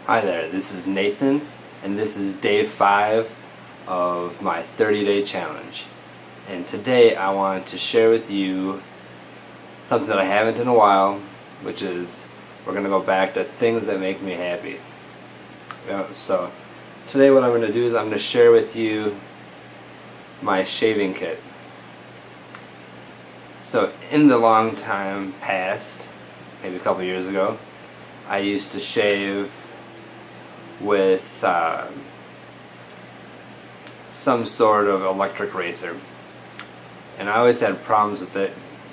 Hi there, this is Nathan, and this is day 5 of my 30-day challenge. And today I wanted to share with you something that I haven't in a while, which is we're going to go back to things that make me happy. So today what I'm going to do is I'm going to share with you my shaving kit. So in the long time past, maybe a couple years ago, I used to shave with some sort of electric razor, and I always had problems with it.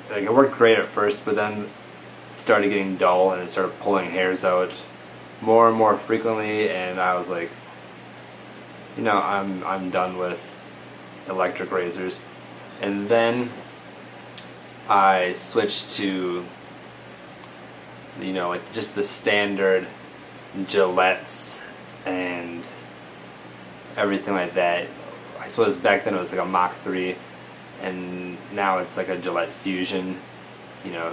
Like, it worked great at first, but then it started getting dull and it started pulling hairs out more and more frequently, and I was like, you know, I'm done with electric razors. And then I switched to, you know, like just the standard Gillettes and everything like that. I suppose back then it was like a Mach 3, and now it's like a Gillette Fusion, you know,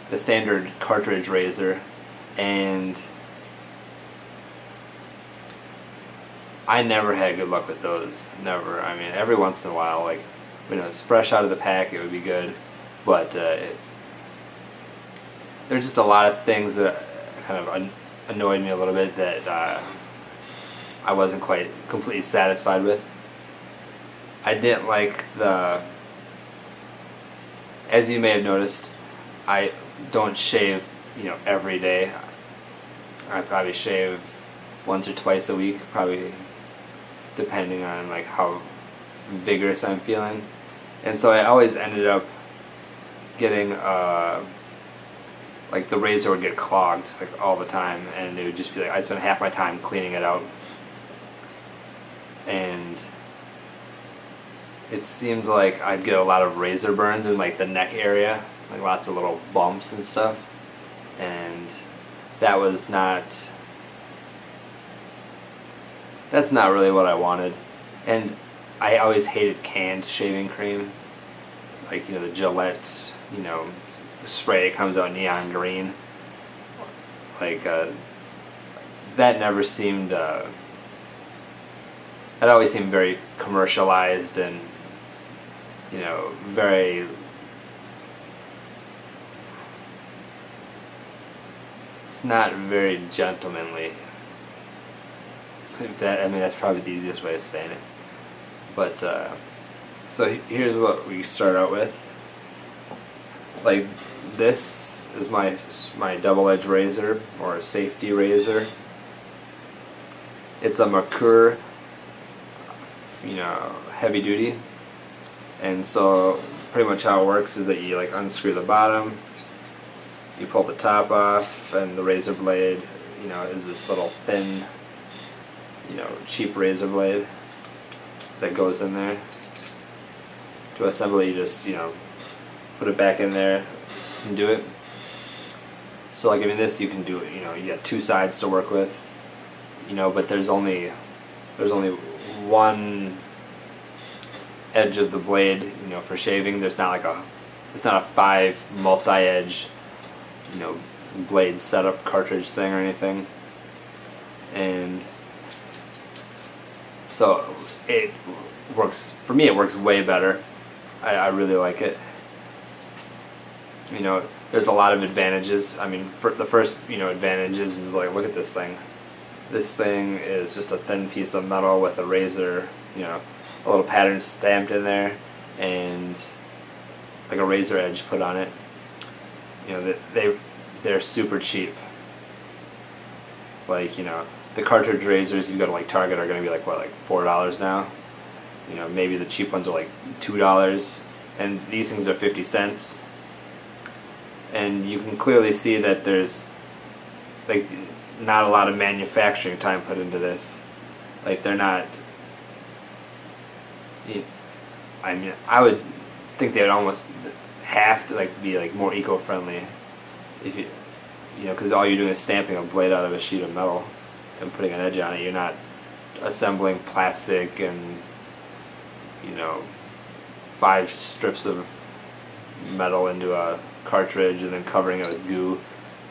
the standard cartridge razor. And I never had good luck with those. Never. I mean, every once in a while, like when it was fresh out of the pack, it would be good, but there's just a lot of things that kind of annoyed me a little bit that I wasn't quite completely satisfied with. I didn't like as you may have noticed, I don't shave, you know, every day. I probably shave once or twice a week, probably depending on like how vigorous I'm feeling. And so I always ended up getting like the razor would get clogged like all the time, and it would just be like I'd spend half my time cleaning it out, and it seemed like I'd get a lot of razor burns in like the neck area, like lots of little bumps and stuff, and that's not really what I wanted. And I always hated canned shaving cream, like, you know, the Gillette, you know, spray. It comes out neon green. Like that never seemed. That always seemed very commercialized and, you know, very. It's not very gentlemanly. I mean, that's probably the easiest way of saying it. But so here's what we start out with. Like, this is my double-edged razor, or a safety razor. It's a Merkur, you know, heavy duty. And so pretty much how it works is that you like unscrew the bottom, you pull the top off, and the razor blade, you know, is this little thin, you know, cheap razor blade that goes in there. To assemble it, you just, you know, put it back in there and do it. So like, I mean, this you can do it, you know, you got two sides to work with, you know, but there's only one edge of the blade, you know, for shaving. It's not a 5 multi-edge, you know, blade setup cartridge thing or anything. And so it works, for me it works way better. I really like it. You know, there's a lot of advantages. I mean, for the first, you know, advantages is like, look at this thing. This thing is just a thin piece of metal with a razor, you know, a little pattern stamped in there, and like a razor edge put on it. You know, they're super cheap. Like, you know, the cartridge razors you go to like Target are going to be like, what, like $4 now? You know, maybe the cheap ones are like $2, and these things are 50 cents. And you can clearly see that there's like not a lot of manufacturing time put into this. Like, they're not. I mean, I would think they would almost have to like be like more eco-friendly, if you know, because all you're doing is stamping a blade out of a sheet of metal and putting an edge on it. You're not assembling plastic and, you know, 5 strips of metal into a cartridge and then covering it with goo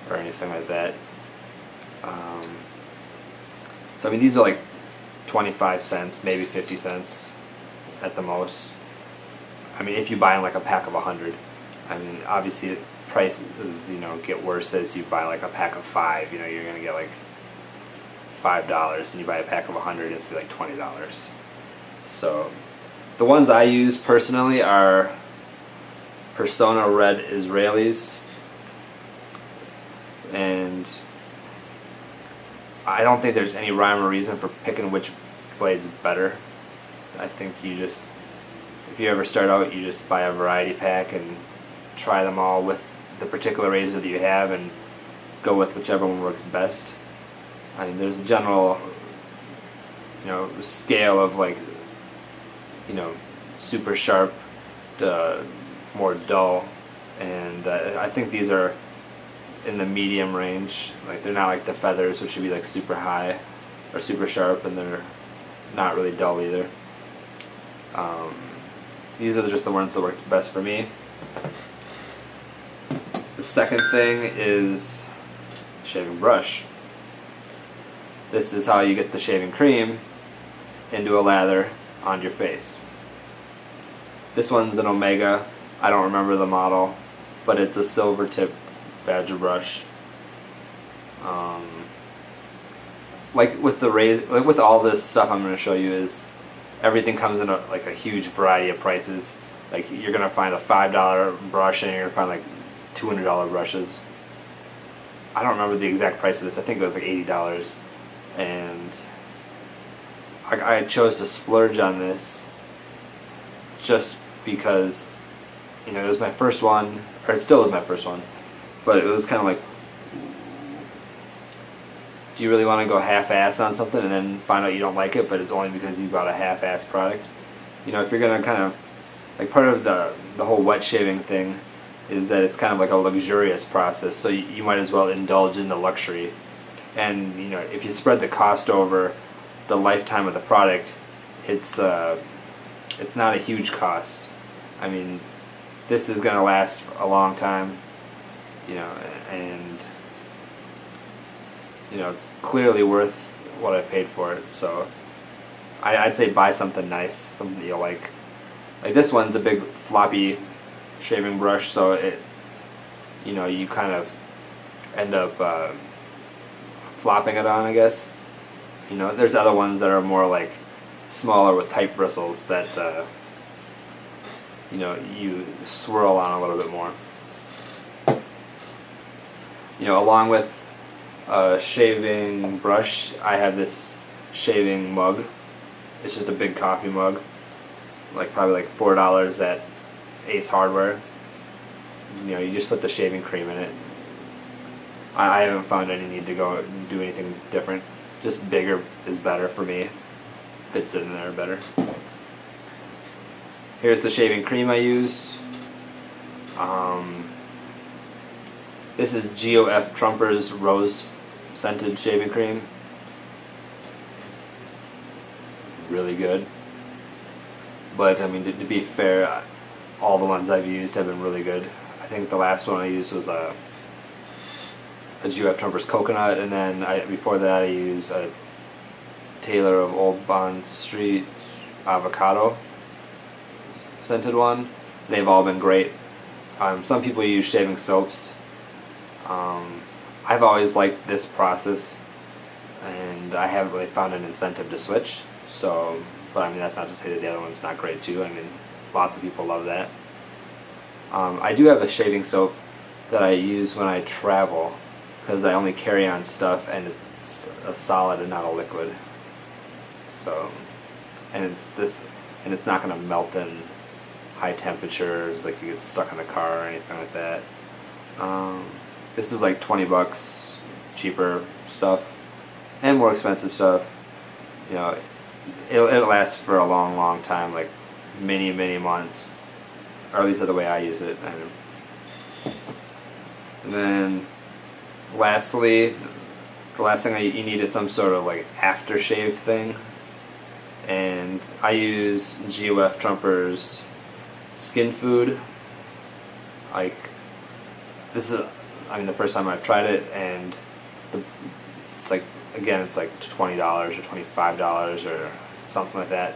or anything like that. So I mean, these are like 25 cents, maybe 50 cents at the most. I mean, if you buy like a pack of 100. I mean, obviously prices, you know, get worse as you buy like a pack of 5. You know, you're gonna get like $5, and you buy a pack of 100, it's like $20. So the ones I use personally are Persona Red Israelis, and I don't think there's any rhyme or reason for picking which blade's better. I think you just, if you ever start out, you just buy a variety pack and try them all with the particular razor that you have and go with whichever one works best. I mean, there's a general, you know, scale of like, you know, super sharp to more dull, and I think these are in the medium range. Like, they're not like the feathers, which should be like super high or super sharp, and they're not really dull either. These are just the ones that work best for me. The second thing is shaving brush. This is how you get the shaving cream into a lather on your face. This one's an Omega. I don't remember the model, but it's a silver tip badger brush. Like with the like with all this stuff I'm going to show you, is everything comes in like a huge variety of prices. Like, you're going to find a $5 brush and you're going to find like $200 brushes. I don't remember the exact price of this. I think it was like $80. And I chose to splurge on this just because, you know, it was my first one, or it still is my first one, but it was kind of like, do you really want to go half-ass on something and then find out you don't like it, but it's only because you bought a half-ass product? You know, if you're going to kind of, like, part of the whole wet shaving thing is that it's kind of like a luxurious process, so you might as well indulge in the luxury. And, you know, if you spread the cost over the lifetime of the product, it's not a huge cost. I mean, this is going to last for a long time, you know, and, you know, it's clearly worth what I paid for it. So I'd say buy something nice, something that you like. Like, this one's a big floppy shaving brush, so it, you know, you kind of end up flopping it on, I guess. You know, there's other ones that are more like smaller with tight bristles that you know, you swirl on a little bit more. You know, along with shaving brush, I have this shaving mug. It's just a big coffee mug, like probably like $4 at Ace Hardware. You know, you just put the shaving cream in it. I haven't found any need to go do anything different. Just bigger is better for me. Fits in there better. Here's the shaving cream I use. This is GOF Trumper's Rose Scented Shaving Cream. It's really good. But, I mean, to be fair, all the ones I've used have been really good. I think the last one I used was a GOF Trumper's Coconut, and then before that I used a Taylor of Old Bond Street Avocado scented one. They've all been great. Some people use shaving soaps. I've always liked this process, and I haven't really found an incentive to switch. So, but I mean, that's not to say that the other one's not great too. I mean, lots of people love that. I do have a shaving soap that I use when I travel, because I only carry on stuff and it's a solid and not a liquid. So, and it's not going to melt in high temperatures, like if you get stuck in the car or anything like that. This is like $20, cheaper stuff and more expensive stuff. You know, it'll last for a long time, like many months, or at least that's the way I use it. And then lastly, the last thing you need is some sort of like aftershave thing, and I use GOF Trumper's Skin Food. Like, this is, I mean, the first time I've tried it, and it's like again, it's like $20 or $25 or something like that.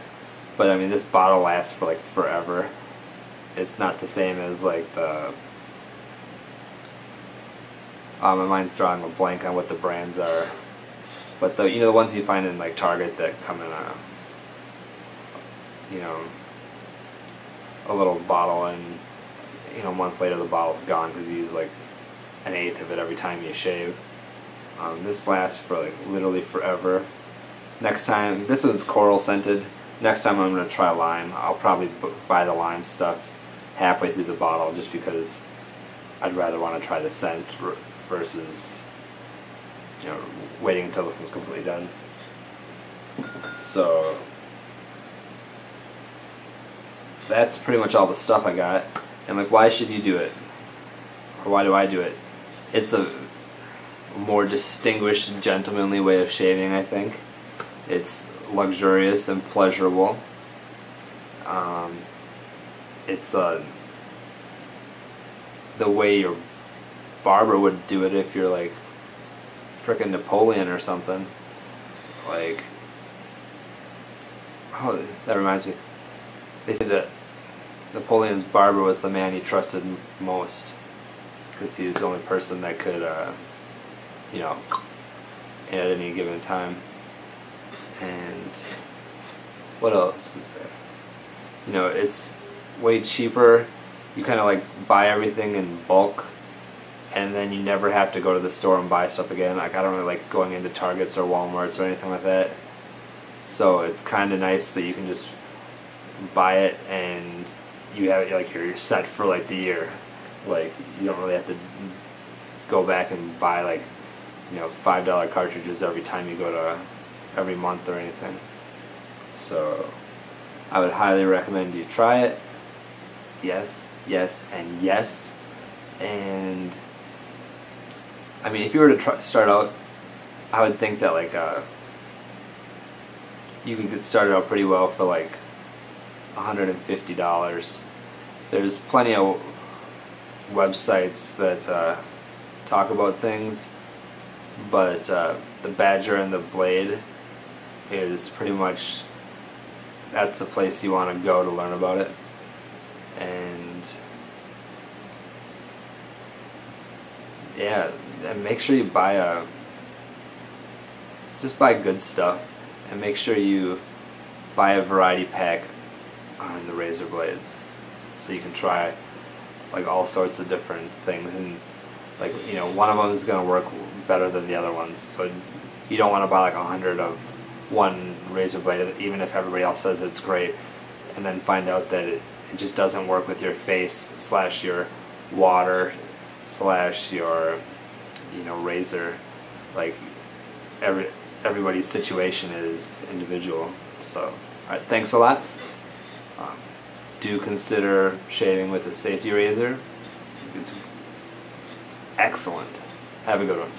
But I mean, this bottle lasts for like forever. It's not the same as like the. My mind's drawing a blank on what the brands are, but the ones you find in like Target that come in a a little bottle, and a month later the bottle's gone because you use like an eighth of it every time you shave. This lasts for like literally forever. Next time, this was coral scented. Next time I'm going to try lime. I'll probably buy the lime stuff halfway through the bottle just because I'd rather want to try the scent versus waiting until this one's completely done. So that's pretty much all the stuff I got. And like, why should you do it? Or why do I do it? It's a more distinguished, gentlemanly way of shaving, I think. It's luxurious and pleasurable. It's the way your barber would do it if you're like frickin' Napoleon or something. Like, oh, that reminds me. They say that Napoleon's barber was the man he trusted most because he was the only person that could, at any given time. And what else is there? It's way cheaper. You kind of like buy everything in bulk, and then you never have to go to the store and buy stuff again. Like, I don't really like going into Targets or Walmarts or anything like that. So it's kind of nice that you can just buy it and you have like you're set for like the year. Like, you don't really have to go back and buy like $5 cartridges every time you go to every month or anything. So I would highly recommend you try it. Yes, yes, and yes. And I mean, if you were to start out, I would think that like you could get started out pretty well for like $150. There's plenty of websites that talk about things, but the Badger and the Blade is pretty much, that's the place you want to go to learn about it. And yeah, and make sure you just buy good stuff, and make sure you buy a variety pack on the razor blades so you can try like all sorts of different things, and like one of them is going to work better than the other ones, so you don't want to buy like 100 of one razor blade even if everybody else says it's great, and then find out that it just doesn't work with your face / your water / your razor. Like, everybody's situation is individual. So alright, thanks a lot. Do consider shaving with a safety razor. It's excellent. Have a good one.